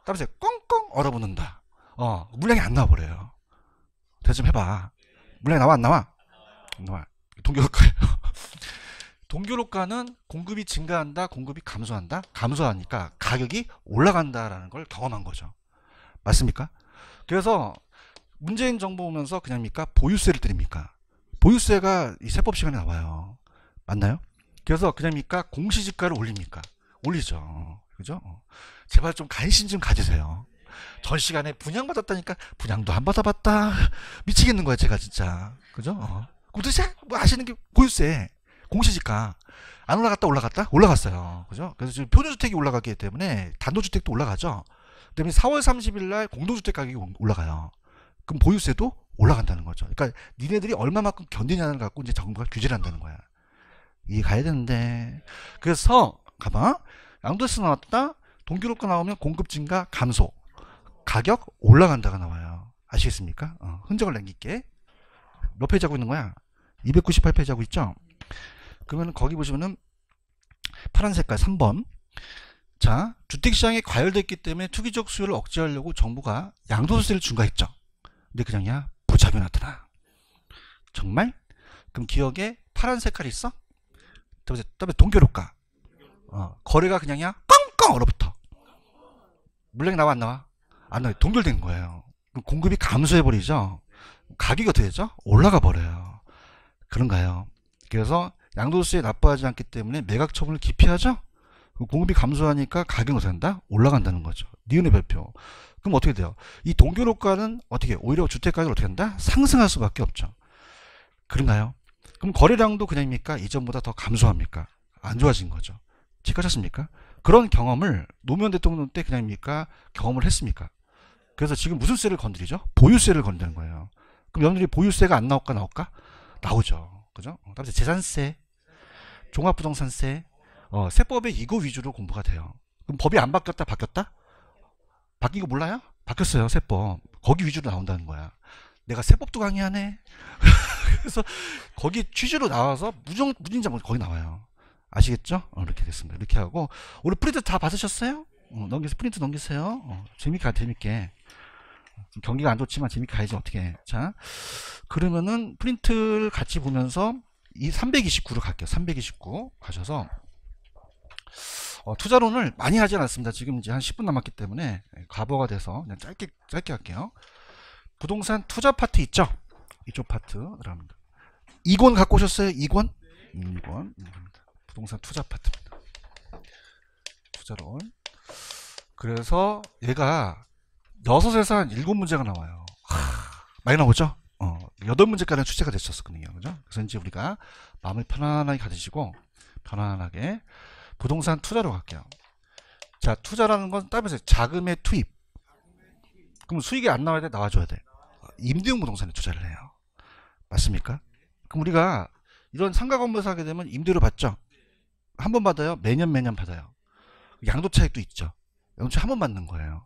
따라서 꽁꽁 얼어붙는다. 물량이 안 나와버려요. 대체 좀 해봐. 물량이 나와 안 나와? 안 나와. 동결효과예요. 동결효과는 공급이 증가한다, 공급이 감소한다. 감소하니까 가격이 올라간다라는 걸 경험한 거죠. 맞습니까? 그래서 문재인 정부 오면서 그냥입니까? 보유세를 드립니까? 보유세가 이 세법 시간에 나와요. 맞나요? 그래서 그냥입니까? 공시지가를 올립니까? 올리죠. 그죠? 제발 좀 관심 좀 가지세요. 전 시간에 분양받았다니까 분양도 안 받아봤다. 미치겠는 거야 제가 진짜. 그죠? 도대체 뭐 아시는 게 보유세, 공시지가 안 올라갔다? 올라갔어요. 그죠? 그래서 지금 표준주택이 올라가기 때문에 단독주택도 올라가죠. 그다음에 4월 30일 날 공동주택 가격이 올라가요. 그럼 보유세도 올라간다는 거죠. 그러니까 니네들이 얼마만큼 견디냐를 갖고 이제 정부가 규제를 한다는 거야. 이해 가야 되는데. 그래서 가봐. 양도세 나왔다. 동결효과 나오면 공급 증가 감소. 가격 올라간다가 나와요. 아시겠습니까? 흔적을 남길게. 몇 페이지 하고 있는 거야? 298페이지 하고 있죠? 그러면 거기 보시면은 파란 색깔 3번. 자, 주택시장이 과열됐기 때문에 투기적 수요를 억제하려고 정부가 양도세를 중과했죠. 근데 그냥야 부작용이 나타나. 정말? 그럼 기억에 파란 색깔이 있어? 그다음에 동결효과. 거래가 그냥야 꽁꽁 얼어붙어. 물량이 나와 안 나와? 안 나와. 동결된 거예요. 그럼 공급이 감소해버리죠. 가격이 어떻게 되죠? 올라가 버려요. 그런가요? 그래서 양도세에 납부하지 않기 때문에 매각 처분을 기피하죠? 공급이 감소하니까 가격이 어떻게 된다? 올라간다는 거죠. 니은의 별표. 그럼 어떻게 돼요? 이 동결효과는 어떻게 오히려 주택가격을 어떻게 한다? 상승할 수밖에 없죠. 그런가요? 그럼 거래량도 그냥입니까? 이전보다 더 감소합니까? 안 좋아진 거죠. 체크하셨습니까? 그런 경험을 노무현 대통령 때 그냥입니까? 경험을 했습니까? 그래서 지금 무슨 세를 건드리죠? 보유세를 건드리는 거예요. 그럼 여러분들이 보유세가 안 나올까? 나오죠. 그죠? 그다음에 재산세, 종합부동산세, 세법의 이거 위주로 공부가 돼요. 그럼 법이 안 바뀌었다? 바뀐 거 몰라요? 바뀌었어요. 세법. 거기 위주로 나온다는 거야. 내가 세법도 강의하네. 그래서 거기 취지로 나와서 무진장 거기 나와요. 아시겠죠? 이렇게 됐습니다. 이렇게 하고 오늘 프린트 다 받으셨어요? 넘기세요. 프린트 넘기세요. 재밌게 가, 재밌게. 경기가 안 좋지만 재밌게 가야지, 어떻게. 자, 그러면은 프린트를 같이 보면서 이 329를 갈게요. 329 가셔서, 투자론을 많이 하진 않습니다. 지금 이제 한 10분 남았기 때문에 과거가 돼서 그냥 짧게 할게요. 부동산 투자 파트 있죠? 이쪽 파트 들어갑니다. 2권 갖고 오셨어요? 2권? 2권. 부동산 투자 파트입니다. 투자론. 그래서 얘가 6에서 한 7문제가 나와요. 많이 나오죠? 8문제까지는 출제가 됐었거든요. 그죠? 그래서 이제 우리가 마음을 편안하게 가지시고, 편안하게 부동산 투자로 갈게요. 자, 투자라는 건 따라서 자금의 투입. 그럼 수익이 안 나와야 돼? 나와줘야 돼? 임대용 부동산에 투자를 해요. 맞습니까? 그럼 우리가 이런 상가 건물 사게 되면 임대료 받죠? 한 번 받아요? 매년 받아요. 양도 차익도 있죠. 양도 차익 한 번 받는 거예요.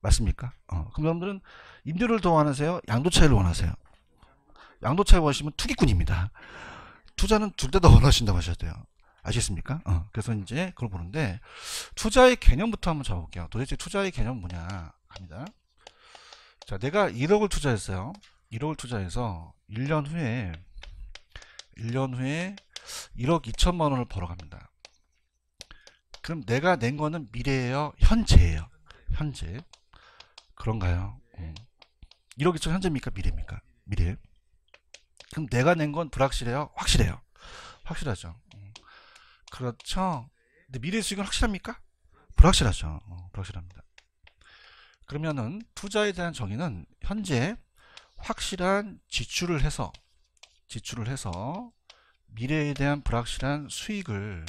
맞습니까? 그럼 여러분들은 임대료를 더 원하세요? 양도 차익을 원하세요? 양도 차익 원하시면 투기꾼입니다. 투자는 둘 다 더 원하신다고 하셔야 돼요. 아시겠습니까? 그래서 이제 그걸 보는데, 투자의 개념부터 한번 잡아볼게요. 도대체 투자의 개념은 뭐냐 합니다. 자, 내가 1억을 투자했어요. 1억을 투자해서 1년 후에 1억 2천만 원을 벌어갑니다. 그럼 내가 낸 거는 미래예요? 현재예요? 현재. 그런가요? 1억 2천 현재입니까? 미래입니까? 미래. 그럼 내가 낸 건 불확실해요? 확실해요? 확실하죠. 그렇죠. 근데 미래 수익은 확실합니까? 불확실하죠. 불확실합니다. 그러면은 투자에 대한 정의는 현재 확실한 지출을 해서 미래에 대한 불확실한 수익을,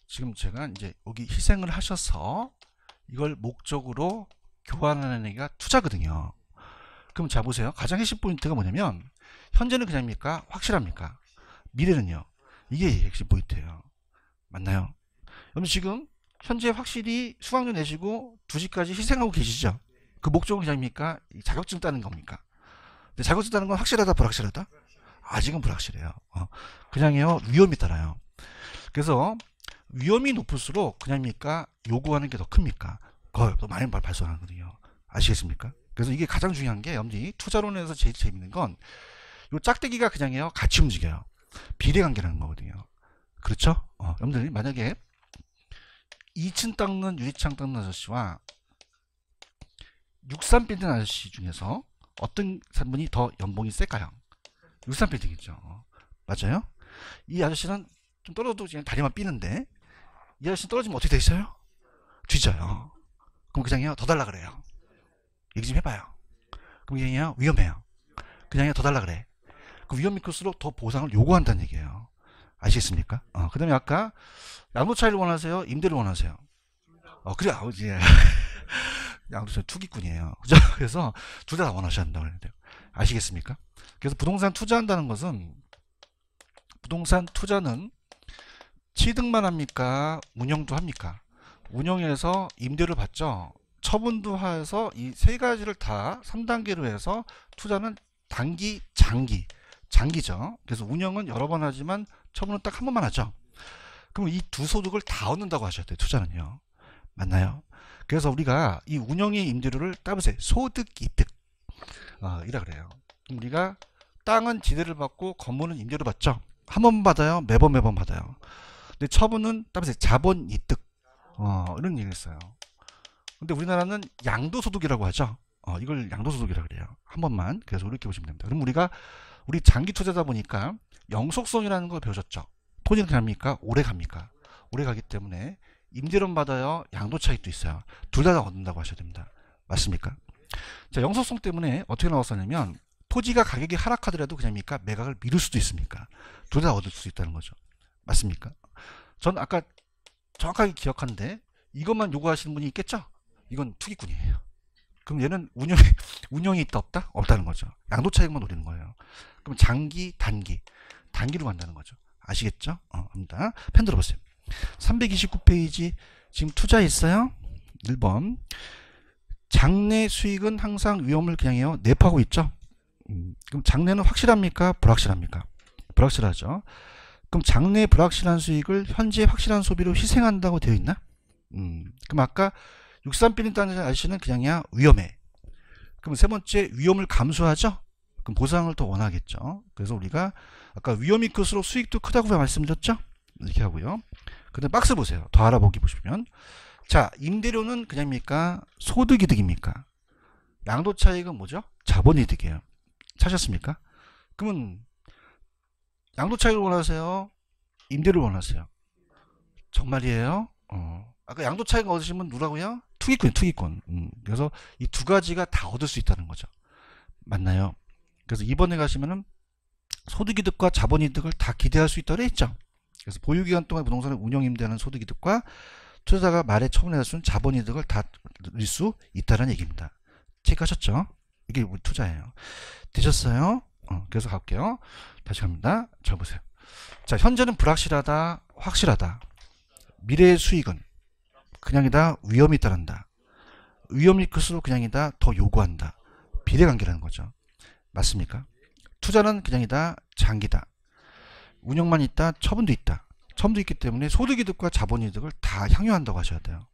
지금 제가 이제 여기 희생을 하셔서 이걸 목적으로 교환하는 얘기가 투자거든요. 그럼 자 보세요. 가장 핵심 포인트가 뭐냐면, 현재는 그냥입니까? 확실합니까? 미래는요? 이게 핵심 포인트예요. 맞나요? 그럼 지금 현재 확실히 수강료 내시고 2시까지 희생하고 계시죠? 그 목적은 그냥입니까? 자격증 따는 겁니까? 근데 자격증 따는 건 확실하다, 불확실하다? 아직은 불확실해요. 그냥요, 위험이 따라요. 그래서 위험이 높을수록 그냥입니까? 요구하는 게 더 큽니까? 더 많이 발생하거든요. 아시겠습니까? 그래서 이게 가장 중요한 게, 여러분들이 투자론에서 제일 재밌는 건 요 짝대기가 그냥요, 같이 움직여요. 비례관계라는 거거든요. 그렇죠? 여러분들이 만약에 2층 닦는 유리창 닦는 아저씨와 63빌딩 아저씨 중에서 어떤 분이 더 연봉이 셀까요? 63빌딩이죠. 맞아요? 이 아저씨는 좀 떨어져도 그냥 다리만 삐는데, 이 아저씨 떨어지면 어떻게 되겠어요? 뒤져요. 그럼 그냥요, 더 달라 그래요. 얘기 좀 해봐요. 그럼 그냥요, 위험해요. 그냥요, 더 달라 그래. 그 위험이 클수록 더 보상을 요구한다는 얘기예요. 아시겠습니까? 그 다음에 아까 양도 차익을 원하세요? 임대를 원하세요? 그래, 아버지. 양도 차익 투기꾼이에요. 그죠? 그래서 둘 다 원하셔야 한다고 그랬는데요. 아시겠습니까? 그래서 부동산 투자한다는 것은, 부동산 투자는 취득만 합니까? 운영도 합니까? 운영해서 임대를 받죠. 처분도 해서 이 세 가지를 다 3단계로 해서, 투자는 단기, 장기죠. 그래서 운영은 여러 번 하지만 처분은 딱 한 번만 하죠. 그럼 이 두 소득을 다 얻는다고 하셔야 돼요. 투자는요. 맞나요? 그래서 우리가 이 운영의 임대료를 따보세요. 소득, 이득. 이라 그래요. 그럼 우리가 땅은 지대를 받고 건물은 임대료 받죠. 한 번 받아요? 매번 받아요. 근데 처분은 따보세요. 자본, 이득. 이런 얘기를 했어요. 근데 우리나라는 양도소득이라고 하죠. 이걸 양도소득이라고 그래요. 한 번만. 그래서 이렇게 보시면 됩니다. 그럼 우리 장기 투자다 보니까 영속성이라는 걸 배우셨죠. 토지는 그냥 합니까? 오래 갑니까? 오래 가기 때문에 임대료는 받아요. 양도 차익도 있어요. 둘 다 얻는다고 하셔야 됩니다. 맞습니까? 자, 영속성 때문에 어떻게 나왔었냐면, 토지가 가격이 하락하더라도 그냥입니까? 매각을 미룰 수도 있습니까? 둘 다 얻을 수 있다는 거죠. 맞습니까? 전 아까 정확하게 기억하는데, 이것만 요구하시는 분이 있겠죠? 이건 투기꾼이에요. 그럼 얘는 운영이 있다 없다? 없다는 거죠. 양도 차익만 노리는 거예요. 그럼 장기, 단기로 간다는 거죠. 아시겠죠? 합니다. 펜 들어보세요. 329페이지 지금 투자 있어요? 1번. 장래 수익은 항상 위험을 그냥 해요. 내포하고 있죠? 그럼 장래는 확실합니까? 불확실합니까? 불확실하죠. 그럼 장래 불확실한 수익을 현재 확실한 소비로 희생한다고 되어 있나? 그럼 아까 63빌린다는 아저씨는 그냥이야 위험해. 그럼 세 번째 위험을 감수하죠. 그럼 보상을 더 원하겠죠. 그래서 우리가 아까 위험이 클수록 수익도 크다고 말씀드렸죠. 이렇게 하고요. 그 다음 박스 보세요. 더 알아보기 보시면 자 임대료는 그냥입니까? 소득이득입니까? 양도차익은 뭐죠? 자본이득이에요. 찾았습니까? 그러면 양도차익을 원하세요? 임대료를 원하세요? 정말이에요? 아까 양도차익 얻으시면 누구라고요? 투기꾼, 투기꾼. 그래서 이 두 가지가 다 얻을 수 있다는 거죠. 맞나요? 그래서 이번에 가시면은 소득이득과 자본이득을 다 기대할 수 있다고 했죠. 그래서 보유기간 동안 부동산을 운영임대하는 소득이득과 투자자가 말에 처분할 수 있는 자본이득을 다 누릴 수 있다는 얘기입니다. 체크하셨죠? 이게 우리 투자예요. 되셨어요? 그래서 갈게요. 다시 갑니다. 잘 보세요. 자, 현재는 불확실하다, 확실하다. 미래의 수익은 그냥이다, 위험이 따른다. 위험이 클수록 그냥이다, 더 요구한다. 비례관계라는 거죠. 맞습니까? 투자는 그냥이다, 장기다. 운영만 있다, 처분도 있다. 처분도 있기 때문에 소득이득과 자본이득을 다 향유한다고 하셔야 돼요.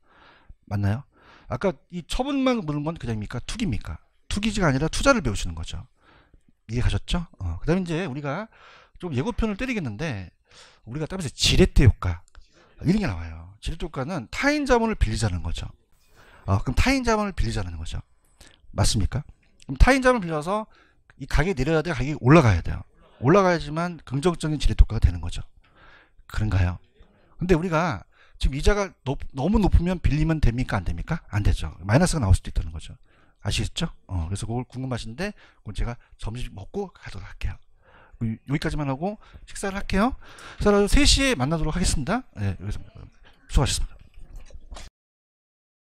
맞나요? 아까 이 처분만 물은 건 그냥입니까? 투기입니까? 투기지가 아니라 투자를 배우시는 거죠. 이해 가셨죠? 그 다음에 이제 우리가 좀 예고편을 때리겠는데 우리가 따라서 지렛대 효과 이런 게 나와요. 지렛대 효과는 타인 자본을 빌리자는 거죠. 그럼 타인 자본을 빌리자는 거죠. 맞습니까? 그럼 타인 자본을 빌려서 이 가격이 내려야 돼, 가격이 올라가야 돼요. 올라가야지만 긍정적인 지렛대 효과가 되는 거죠. 그런가요? 근데 우리가 지금 이자가 너무 높으면 빌리면 됩니까? 안 됩니까? 안 되죠. 마이너스가 나올 수도 있다는 거죠. 아시겠죠? 그래서 그걸 궁금하신데 그건 제가 점심 먹고 가도록 할게요. 여기까지만 하고 식사를 할게요. 그래서 3시에 만나도록 하겠습니다. 네, 여기서 수고하셨습니다.